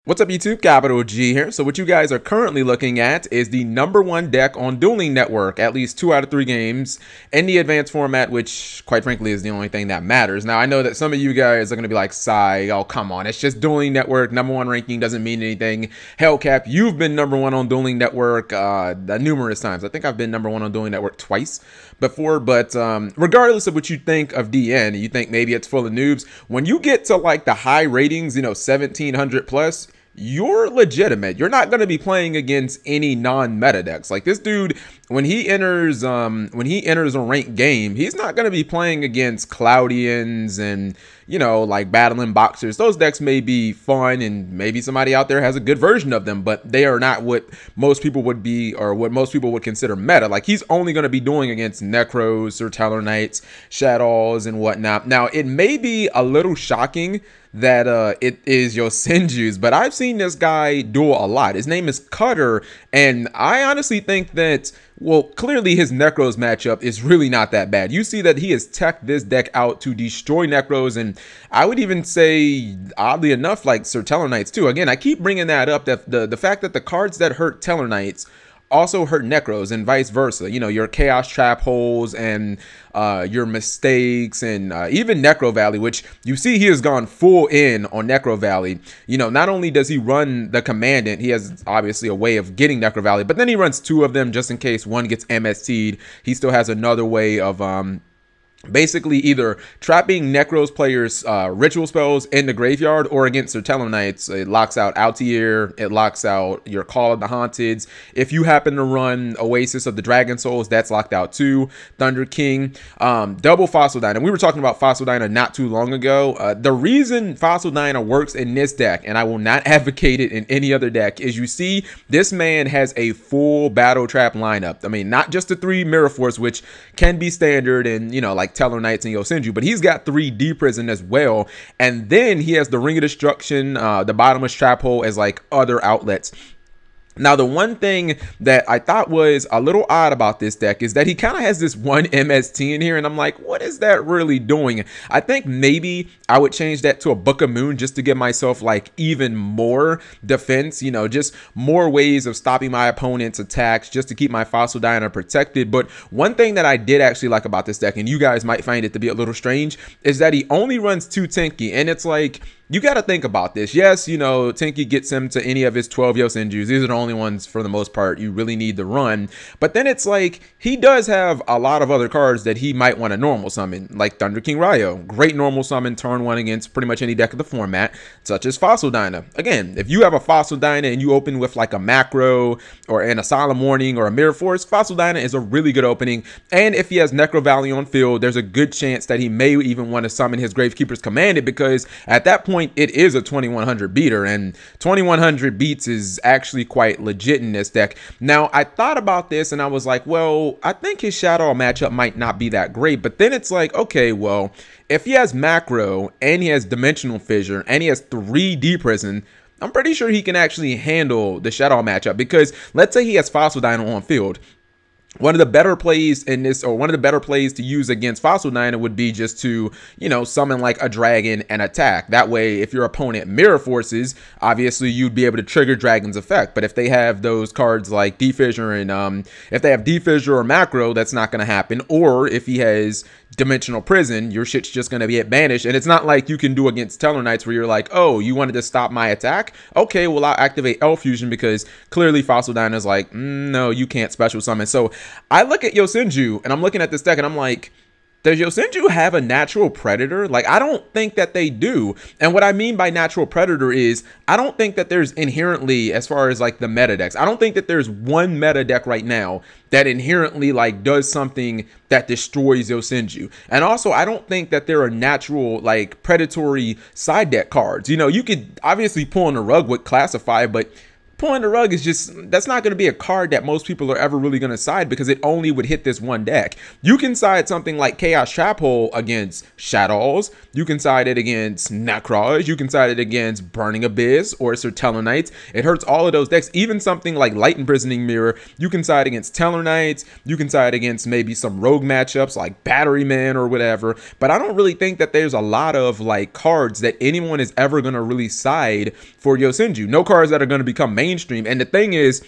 What's up YouTube, Capital G here. So what you guys are currently looking at is the #1 deck on Dueling Network, at least 2 out of 3 games in the advanced format, which quite frankly is the only thing that matters. Now I know that some of you guys are going to be like, Sai, oh come on, it's just Dueling Network, #1 ranking doesn't mean anything. Hellcap, you've been #1 on Dueling Network numerous times. I think I've been #1 on Dueling Network twice before, but regardless of what you think of DN, you think maybe it's full of noobs, when you get to like the high ratings, 1700 plus, you're legitimate. You're not going to be playing against any non-meta decks. Like this dude, when he enters a ranked game, he's not going to be playing against Cloudians and, like battling boxers. Those decks may be fun and maybe somebody out there has a good version of them, but they are not what most people would be or what most people would consider meta. Like he's only going to be doing against Necros or Teller Knights, Shadows and whatnot. Now, it may be a little shocking that it is Yosenju's, but I've seen this guy duel a lot. His name is Cutter, and I honestly think that, well, clearly his Necros matchup is really not that bad. You see that he has teched this deck out to destroy Necros, and I would even say, oddly enough, like Sir Teller Knights too. Again, I keep bringing that up, that the fact that the cards that hurt Teller Knights also hurt Necros and vice versa. Your Chaos Trap Holes and your Mistakes and even Necro Valley, which you see he has gone full in on Necro Valley. Not only does he run the Commandant, he has obviously a way of getting Necro Valley, but then he runs 2 of them just in case one gets MST'd. He still has another way of basically either trapping Necros players' ritual spells in the graveyard, or against Sir Teller Knights, it locks out Altair, it locks out your Call of the Haunteds. If you happen to run Oasis of the Dragon Souls, that's locked out too. Thunder King, double Fossil Dyna. We were talking about Fossil Dyna not too long ago. The reason Fossil Dyna works in this deck, and I will not advocate it in any other deck, is you see this man has a full battle trap lineup. I mean, not just the 3 Mirror Force, which can be standard and, like Teller Knights and Yosenju, but he's got 3 D Prison as well, and then he has the Ring of Destruction, the Bottomless Trap Hole as like other outlets. Now, the one thing that I thought was a little odd about this deck is that he kind of has this one MST in here, and I'm like, what is that really doing? I think maybe I would change that to a Book of Moon just to give myself like even more defense, just more ways of stopping my opponent's attacks just to keep my Fossil Dyna protected. But one thing that I did actually like about this deck, and you guys might find it to be a little strange, is that he only runs 2 Tenki, and it's like, you got to think about this. Yes, Tenki gets him to any of his 12 Yosenjus. These are the only ones, for the most part, you really need to run. But then it's like, he does have a lot of other cards that he might want to normal summon, like Thunder King Ryo. Great normal summon, turn 1 against pretty much any deck of the format, such as Fossil Dyna. Again, if you have a Fossil Dyna and you open with like a Macro or an Asylum Warning or a Mirror Force, Fossil Dyna is a really good opening. And if he has Necro Valley on field, there's a good chance that he may even want to summon his Gravekeeper's Commanded, because at that point, it is a 2100 beater, and 2100 beats is actually quite legit in this deck. Now, I thought about this and I was like, well, I think his Shadow matchup might not be that great, but then it's like, okay, well, if he has Macro and he has Dimensional Fissure and he has 3 D Prison, I'm pretty sure he can actually handle the Shadow matchup, because let's say he has Fossil Dyna on field. One of the better plays in this, or one of the better plays to use against Fossil Dyna, would be just to, summon like a dragon and attack. That way, if your opponent Mirror Forces, obviously you'd be able to trigger Dragon's effect. But if they have those cards like D-Fissure and if they have D-Fissure or Macro, that's not going to happen. Or if he has Dimensional Prison, your shit's just going to get banished. And it's not like you can do against Teller Knights where you're like, oh, you wanted to stop my attack? Okay, well, I'll activate L-Fusion, because clearly Fossil Dyna is like, no, you can't special summon. So I look at Yosenju and I'm looking at this deck and I'm like, does Yosenju have a natural predator? Like, I don't think that they do. And what I mean by natural predator is, I don't think that there's inherently, as far as like the meta decks, I don't think that there's one meta deck right now that inherently like does something that destroys Yosenju. And also, I don't think that there are natural like predatory side deck cards. You could obviously pull on the rug with Classify, but Pulling the Rug is just, that's not going to be a card that most people are ever really going to side because it only would hit this one deck. You can side something like Chaos Trap Hole against Shadows. You can side it against Necroz. You can side it against Burning Abyss or Sir Tellarknights. It hurts all of those decks. Even something like Light Imprisoning Mirror, you can side against Tellarknights. You can side against maybe some rogue matchups like Batteryman or whatever. But I don't really think that there's a lot of like cards that anyone is ever going to really side for Yosenju. No cards that are going to become mainstream. And the thing is,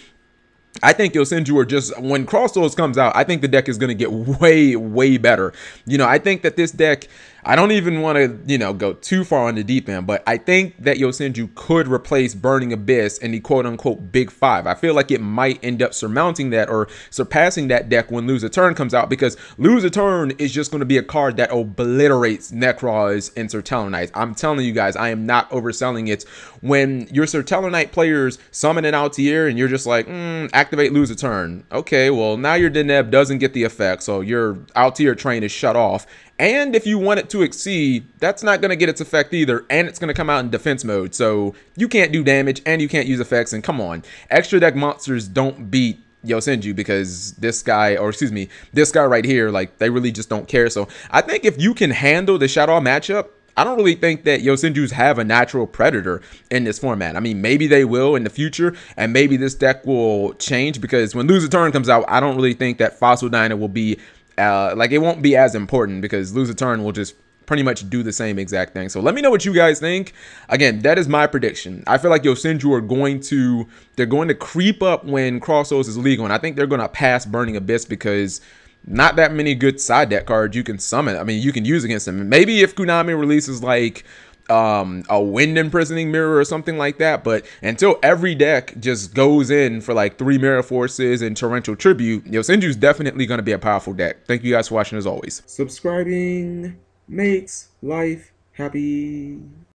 I think Yosenju are just, when Cross Souls comes out, I think the deck is going to get way better. You know, I think that this deck, I don't even want to, you know, go too far on the deep end, but I think that Yosenju could replace Burning Abyss in the quote-unquote Big Five. I feel like it might end up surmounting that or surpassing that deck when Lose a Turn comes out, because Lose a Turn is just going to be a card that obliterates Necroz and Sir Tellarknight. I'm telling you guys, I am not overselling it. When your Sir Tellarknight players summon an Altier and you're just like, activate Lose a Turn. Okay, well, now your Deneb doesn't get the effect, so your Altier train is shut off. And if you want it to exceed, that's not going to get its effect either, and it's going to come out in defense mode, so you can't do damage and you can't use effects. And come on, extra deck monsters don't beat Yosenju because this guy, or excuse me, this guy right here, like, they really just don't care. So I think if you can handle the Shadow matchup, I don't really think that Yosenjus have a natural predator in this format. I mean, maybe they will in the future, and maybe this deck will change, because when Lose a Turn comes out, I don't really think that Fossil Diner will be like, it won't be as important, because Lose a Turn will just pretty much do the same exact thing. So let me know what you guys think. Again, that is my prediction. I feel like Yosenju are going to, they're going to creep up when Cross Souls is legal, and I think they're going to pass Burning Abyss, because not that many good side deck cards you can summon. I mean, you can use against them. Maybe if Konami releases like a Wind Imprisoning Mirror or something like that, but until every deck just goes in for like 3 Mirror Forces and Torrential Tribute, Yosenju is definitely going to be a powerful deck. Thank you guys for watching as always. Subscribing makes life happy.